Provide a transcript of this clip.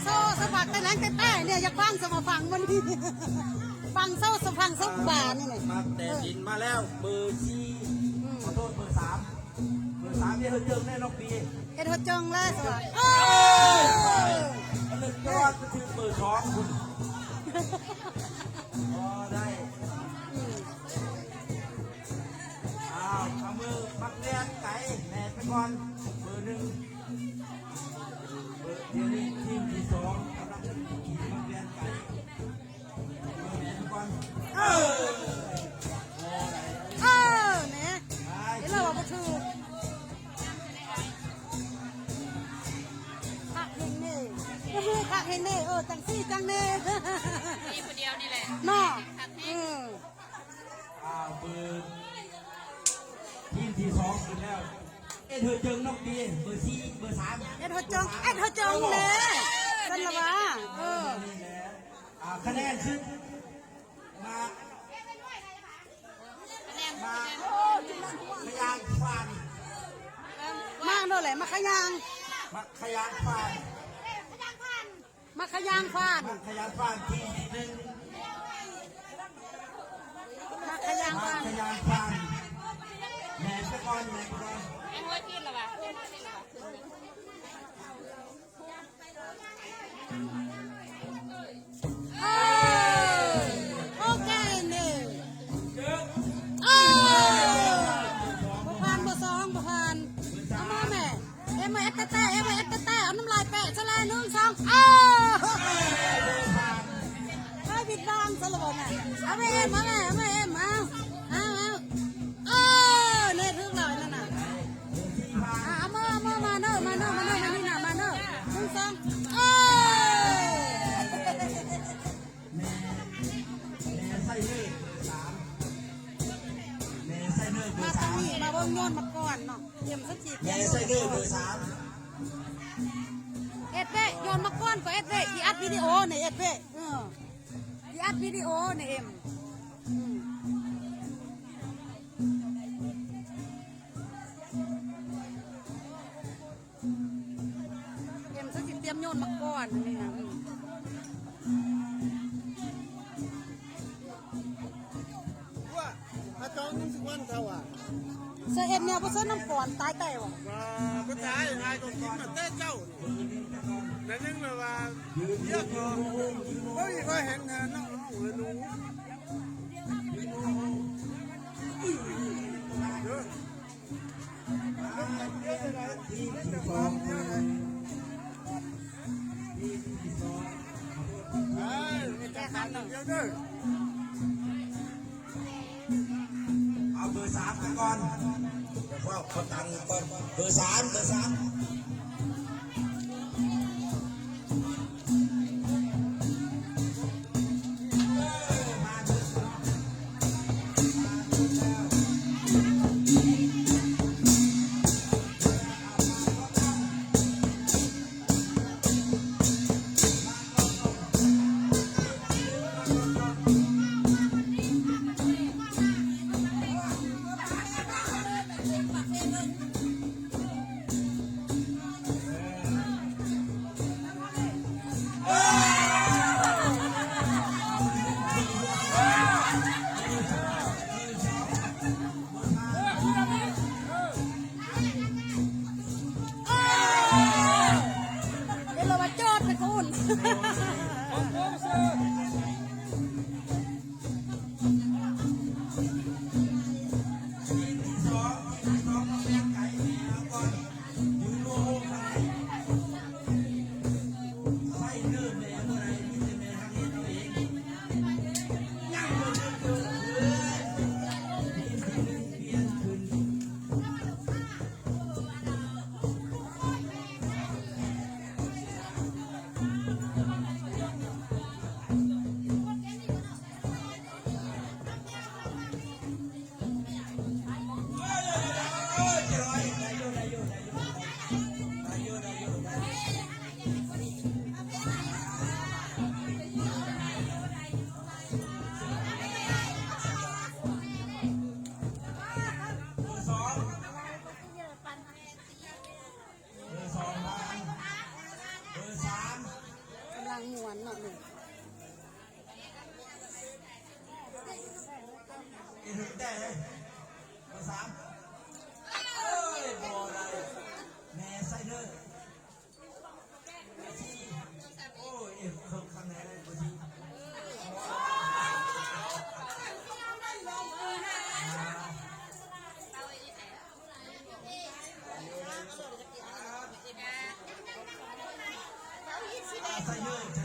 โซ่สมัครแต่แรงแต่เนี่ยอยากฟังสมาฟังวันนี้ฟังโซ่สฟังโซ่บานนี่ไงมาแต่ดินมาแล้วเบอร์สี่ขอโทษเบอร์สามเนี่ยเจิงแน่นอกปีเอ็ดหัวจงเลยสวัสดีอันนึงยอดก็คือเบอร์สองคุณพอได้เอามือมักเลียนไก่แหนไปก่อนเบอร์หนึ่งเบอร์เดี๋ยวนี้ทีมที่สองกำลังขี่มักเลียนไก่เบอร์แหนไปก่อนเนี่ยเดี๋ยวเราบอกประตูผักเฮงเน่ผักเฮงเน่จังซี่จังเน่มีคนเดียวนี่แหละน้อเบอร์ทีมที่สองขึ้นแล้วเอ็ดเธอเจิงนกดีเบอร์สี่เบอร์สามเอ็ดหัวจงเนี่ยกันละวะคะแนนขึ้นมาขยางฟันมาโน่นแหละมาขยางขยางฟันมาขยางฟันทีหนึ่งมาขยางฟันแหนไปก่อนไอ้หัวกินหรอวะโอเคเนี่ยบุพานบุษองบุพานเอามาแม่เอ็มเอสเต้เอาน้ำลายแปะซะแล้ว1 2ให้บิดบางสลบน่ะเอาแม่เอาเนี่ยถึงเลยนั่นน่ะเอามาเนอะมานี่น่ะมาเนอะ1 2มาทางนี้มาเบิ่งโยนมาก่อนเนาะเยี่ยมสักทีแม่ใส่เนื้อเบอร์สามเอ็ดเป้โยนมาก่อนก็เอ็ดเป้ที่อัดวิดีโอเนี่ยเอ็ดเป้ที่อัดวิดีโอเนี่ยเอ็มสักทีเตรียมโยนมาก่อนนี่นะถ้าจองนึงสักวันเท่าอ่ะเสเอ็ดเนี่ยเพราะเส้นน้ำก่อนตายแต่ว่ะก็ตายยังไงก็กินมาเต้เจ้านั่นนึงเลยว่าเยอะกว่าเฮ้ยก็เห็นน้องเลยหนูเอาเบอร์สามไปก่อนเดี๋ยวว่าเขาตังก่อนเบอร์สาม เอ็นแต่เลยเบอร์ 3เอ้ยบอลอะไรแม่ไซเดอร์เบอร์ 4โอ้ยเอ็นเพิ่มคะแนนเลยเบอร์ 4ใส่เยอะใส่